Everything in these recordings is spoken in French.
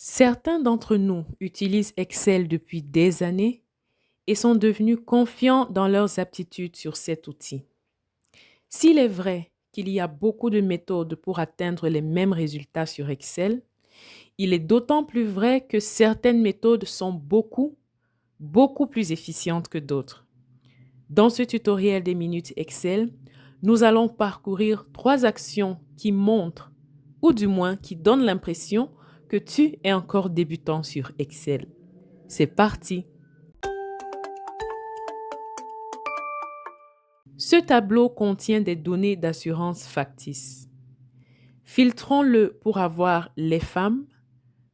Certains d'entre nous utilisent Excel depuis des années et sont devenus confiants dans leurs aptitudes sur cet outil. S'il est vrai qu'il y a beaucoup de méthodes pour atteindre les mêmes résultats sur Excel, il est d'autant plus vrai que certaines méthodes sont beaucoup plus efficientes que d'autres. Dans ce tutoriel des minutes Excel, nous allons parcourir 3 actions qui montrent, ou du moins qui donnent l'impression que tu es encore débutant sur Excel. C'est parti! Ce tableau contient des données d'assurance factices. Filtrons-le pour avoir les femmes,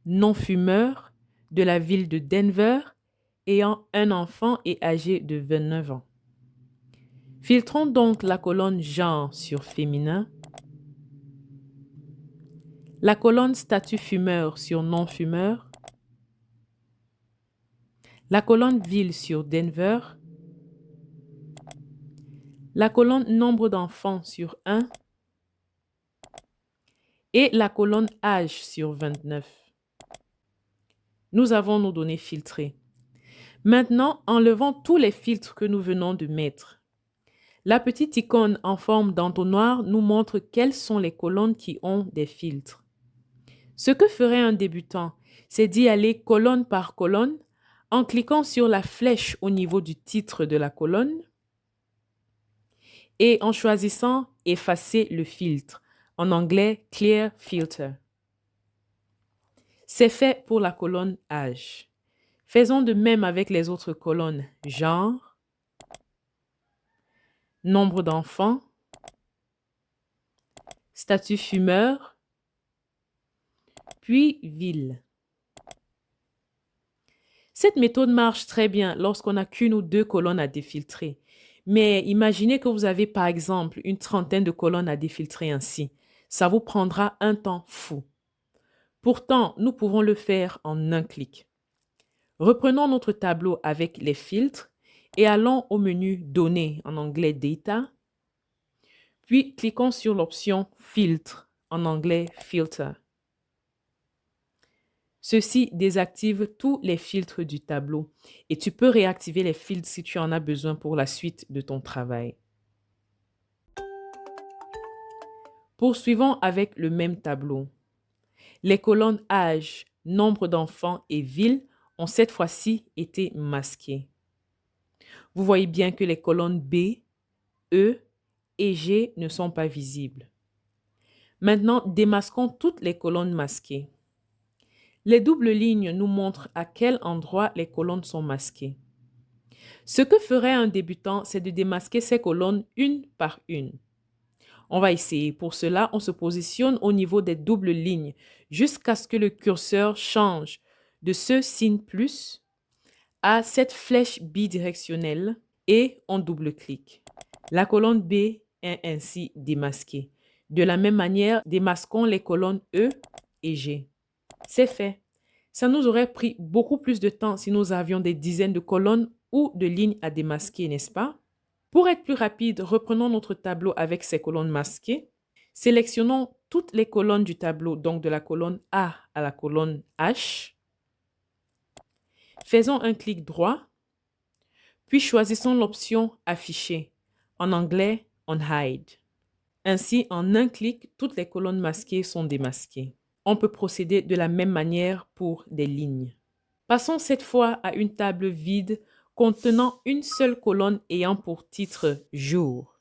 non-fumeurs, de la ville de Denver, ayant un enfant et âgé de 29 ans. Filtrons donc la colonne genre sur féminin, la colonne statut fumeur sur non-fumeur, la colonne ville sur Denver, la colonne nombre d'enfants sur 1 et la colonne âge sur 29. Nous avons nos données filtrées. Maintenant, enlevons tous les filtres que nous venons de mettre. La petite icône en forme d'entonnoir nous montre quelles sont les colonnes qui ont des filtres. Ce que ferait un débutant, c'est d'y aller colonne par colonne en cliquant sur la flèche au niveau du titre de la colonne et en choisissant effacer le filtre, en anglais Clear Filter. C'est fait pour la colonne âge. Faisons de même avec les autres colonnes genre, nombre d'enfants, statut fumeur, puis ville. Cette méthode marche très bien lorsqu'on n'a qu'une ou deux colonnes à défiltrer. Mais imaginez que vous avez par exemple une trentaine de colonnes à défiltrer ainsi. Ça vous prendra un temps fou. Pourtant, nous pouvons le faire en un clic. Reprenons notre tableau avec les filtres et allons au menu Données, en anglais Data, puis cliquons sur l'option Filtre, en anglais Filter. Ceci désactive tous les filtres du tableau et tu peux réactiver les filtres si tu en as besoin pour la suite de ton travail. Poursuivons avec le même tableau. Les colonnes âge, nombre d'enfants et ville ont cette fois-ci été masquées. Vous voyez bien que les colonnes B, E et G ne sont pas visibles. Maintenant, démasquons toutes les colonnes masquées. Les doubles lignes nous montrent à quel endroit les colonnes sont masquées. Ce que ferait un débutant, c'est de démasquer ces colonnes une par une. On va essayer. Pour cela, on se positionne au niveau des doubles lignes jusqu'à ce que le curseur change de ce signe plus à cette flèche bidirectionnelle et on double-clique. La colonne B est ainsi démasquée. De la même manière, démasquons les colonnes E et G. C'est fait. Ça nous aurait pris beaucoup plus de temps si nous avions des dizaines de colonnes ou de lignes à démasquer, n'est-ce pas? Pour être plus rapide, reprenons notre tableau avec ces colonnes masquées. Sélectionnons toutes les colonnes du tableau, donc de la colonne A à la colonne H. Faisons un clic droit, puis choisissons l'option Afficher, en anglais On Hide. Ainsi, en un clic, toutes les colonnes masquées sont démasquées. On peut procéder de la même manière pour des lignes. Passons cette fois à une table vide contenant une seule colonne ayant pour titre Jour.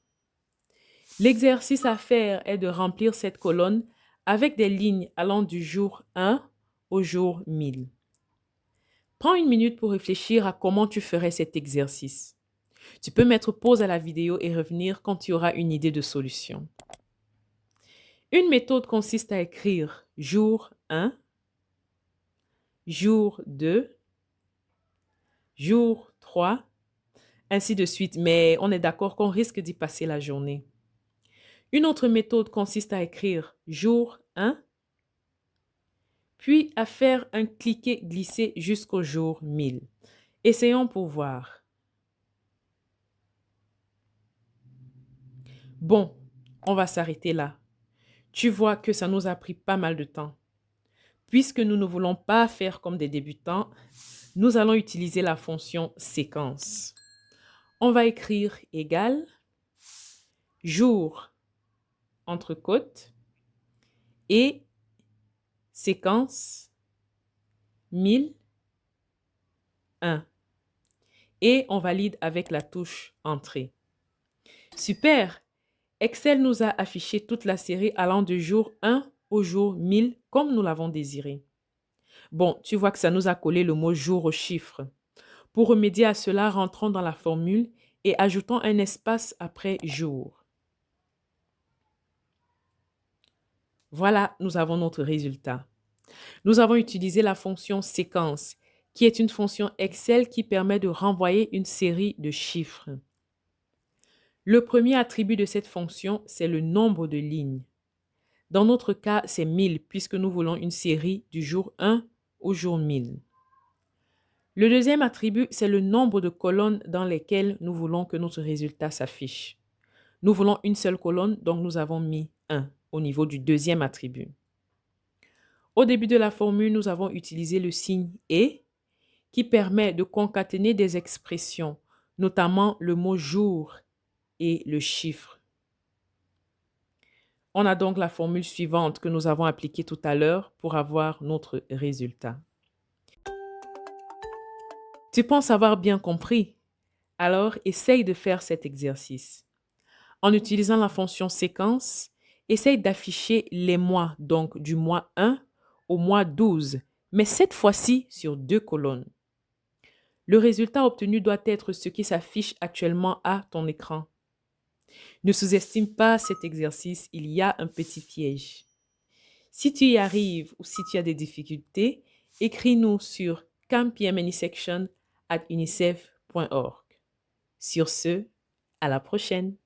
L'exercice à faire est de remplir cette colonne avec des lignes allant du jour 1 au jour 1000. Prends une minute pour réfléchir à comment tu ferais cet exercice. Tu peux mettre pause à la vidéo et revenir quand tu auras une idée de solution. Une méthode consiste à écrire jour 1, jour 2, jour 3, ainsi de suite, mais on est d'accord qu'on risque d'y passer la journée. Une autre méthode consiste à écrire jour 1, puis à faire un cliquer-glisser jusqu'au jour 1000. Essayons pour voir. Bon, on va s'arrêter là. Tu vois que ça nous a pris pas mal de temps. Puisque nous ne voulons pas faire comme des débutants, nous allons utiliser la fonction séquence. On va écrire égal jour entre côtes et séquence 1001 et on valide avec la touche entrée. Super! Excel nous a affiché toute la série allant du jour 1 au jour 1000 comme nous l'avons désiré. Bon, tu vois que ça nous a collé le mot jour au chiffre. Pour remédier à cela, rentrons dans la formule et ajoutons un espace après jour. Voilà, nous avons notre résultat. Nous avons utilisé la fonction séquence, qui est une fonction Excel qui permet de renvoyer une série de chiffres. Le premier attribut de cette fonction, c'est le nombre de lignes. Dans notre cas, c'est 1000 puisque nous voulons une série du jour 1 au jour 1000. Le deuxième attribut, c'est le nombre de colonnes dans lesquelles nous voulons que notre résultat s'affiche. Nous voulons une seule colonne, donc nous avons mis 1 au niveau du deuxième attribut. Au début de la formule, nous avons utilisé le signe « et » qui permet de concaténer des expressions, notamment le mot « jour » et le chiffre. On a donc la formule suivante que nous avons appliquée tout à l'heure pour avoir notre résultat. Tu penses avoir bien compris? Alors, essaye de faire cet exercice. En utilisant la fonction séquence, essaye d'afficher les mois, donc du mois 1 au mois 12, mais cette fois-ci sur 2 colonnes. Le résultat obtenu doit être ce qui s'affiche actuellement à ton écran. Ne sous-estime pas cet exercice, il y a un petit piège. Si tu y arrives ou si tu as des difficultés, écris-nous sur campmnisection@unicef.org. Sur ce, à la prochaine.